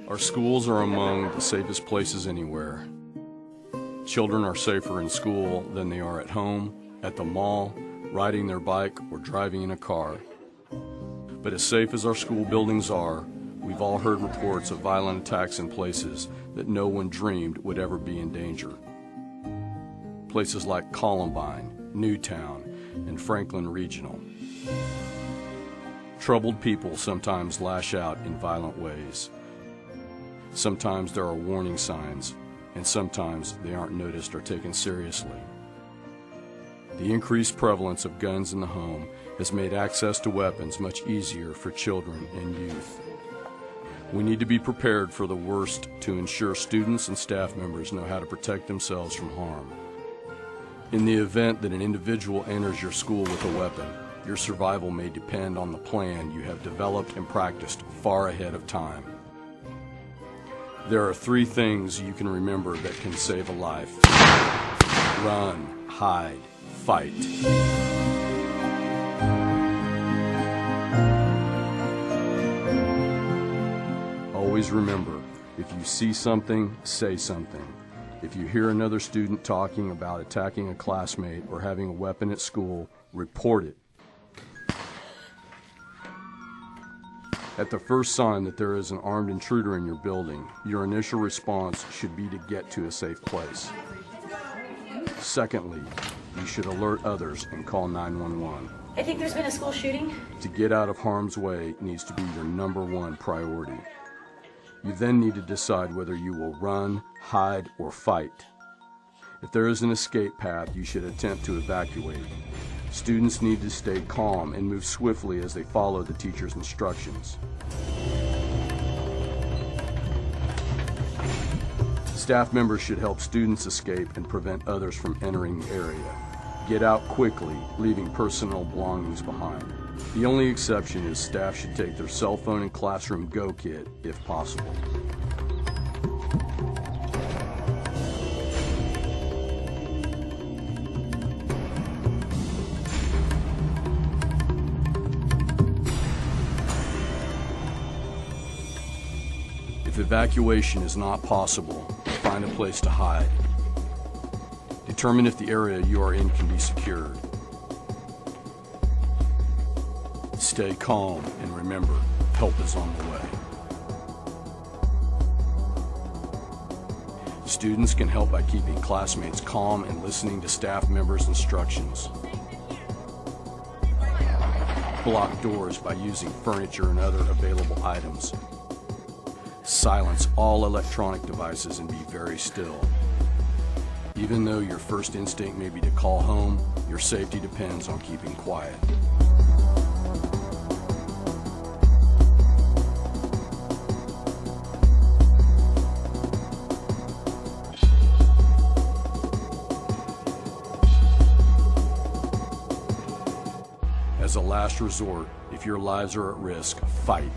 Our schools are among the safest places anywhere. Children are safer in school than they are at home, at the mall, riding their bike, or driving in a car. But as safe as our school buildings are, we've all heard reports of violent attacks in places that no one dreamed would ever be in danger. Places like Columbine, Newtown, and Franklin Regional. Troubled people sometimes lash out in violent ways. Sometimes there are warning signs, and sometimes they aren't noticed or taken seriously. The increased prevalence of guns in the home has made access to weapons much easier for children and youth. We need to be prepared for the worst to ensure students and staff members know how to protect themselves from harm. In the event that an individual enters your school with a weapon, your survival may depend on the plan you have developed and practiced far ahead of time. There are 3 things you can remember that can save a life. Run, hide, fight. Always remember, if you see something, say something. If you hear another student talking about attacking a classmate or having a weapon at school, report it. At the first sign that there is an armed intruder in your building, your initial response should be to get to a safe place. Secondly, you should alert others and call 911. I think there's been a school shooting. To get out of harm's way needs to be your #1 priority. You then need to decide whether you will run, hide, or fight. If there is an escape path, you should attempt to evacuate. Students need to stay calm and move swiftly as they follow the teacher's instructions. Staff members should help students escape and prevent others from entering the area. Get out quickly, leaving personal belongings behind. The only exception is staff should take their cell phone and classroom go kit if possible. If evacuation is not possible, find a place to hide. Determine if the area you are in can be secured. Stay calm and remember, help is on the way. Students can help by keeping classmates calm and listening to staff members' instructions. Block doors by using furniture and other available items. Silence all electronic devices and be very still. Even though your first instinct may be to call home, your safety depends on keeping quiet. As a last resort, if your lives are at risk, fight.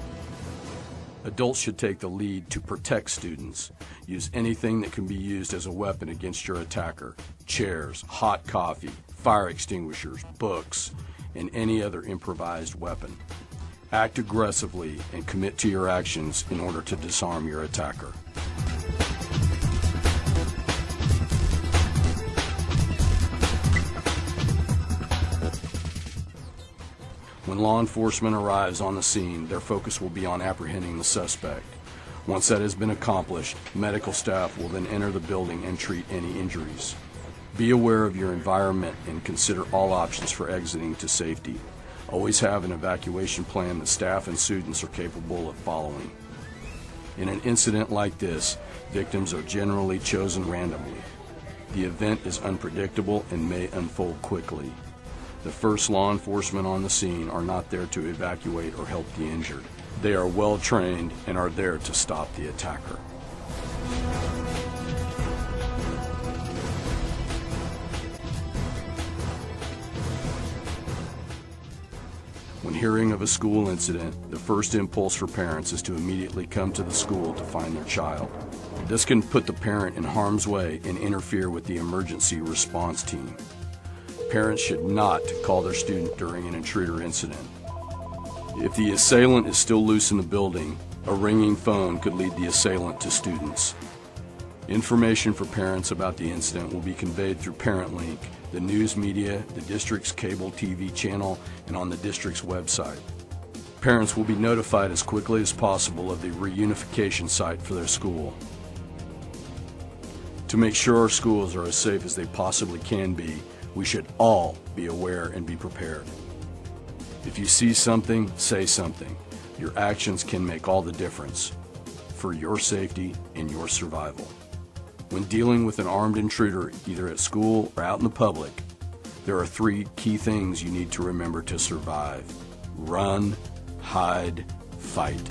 Adults should take the lead to protect students. Use anything that can be used as a weapon against your attacker. Chairs, hot coffee, fire extinguishers, books, and any other improvised weapon. Act aggressively and commit to your actions in order to disarm your attacker. When law enforcement arrives on the scene, their focus will be on apprehending the suspect. Once that has been accomplished, medical staff will then enter the building and treat any injuries. Be aware of your environment and consider all options for exiting to safety. Always have an evacuation plan that staff and students are capable of following. In an incident like this, victims are generally chosen randomly. The event is unpredictable and may unfold quickly. The first law enforcement on the scene are not there to evacuate or help the injured. They are well trained and are there to stop the attacker. When hearing of a school incident, the first impulse for parents is to immediately come to the school to find their child. This can put the parent in harm's way and interfere with the emergency response team. Parents should not call their student during an intruder incident. If the assailant is still loose in the building, A ringing phone could lead the assailant to students. Information for parents about the incident will be conveyed through ParentLink, the news media, the district's cable TV channel, and on the district's website. Parents will be notified as quickly as possible of the reunification site for their school. To make sure our schools are as safe as they possibly can be, we should all be aware and be prepared. If you see something, say something. Your actions can make all the difference for your safety and your survival. When dealing with an armed intruder, either at school or out in the public, there are 3 key things you need to remember to survive: run, hide, fight.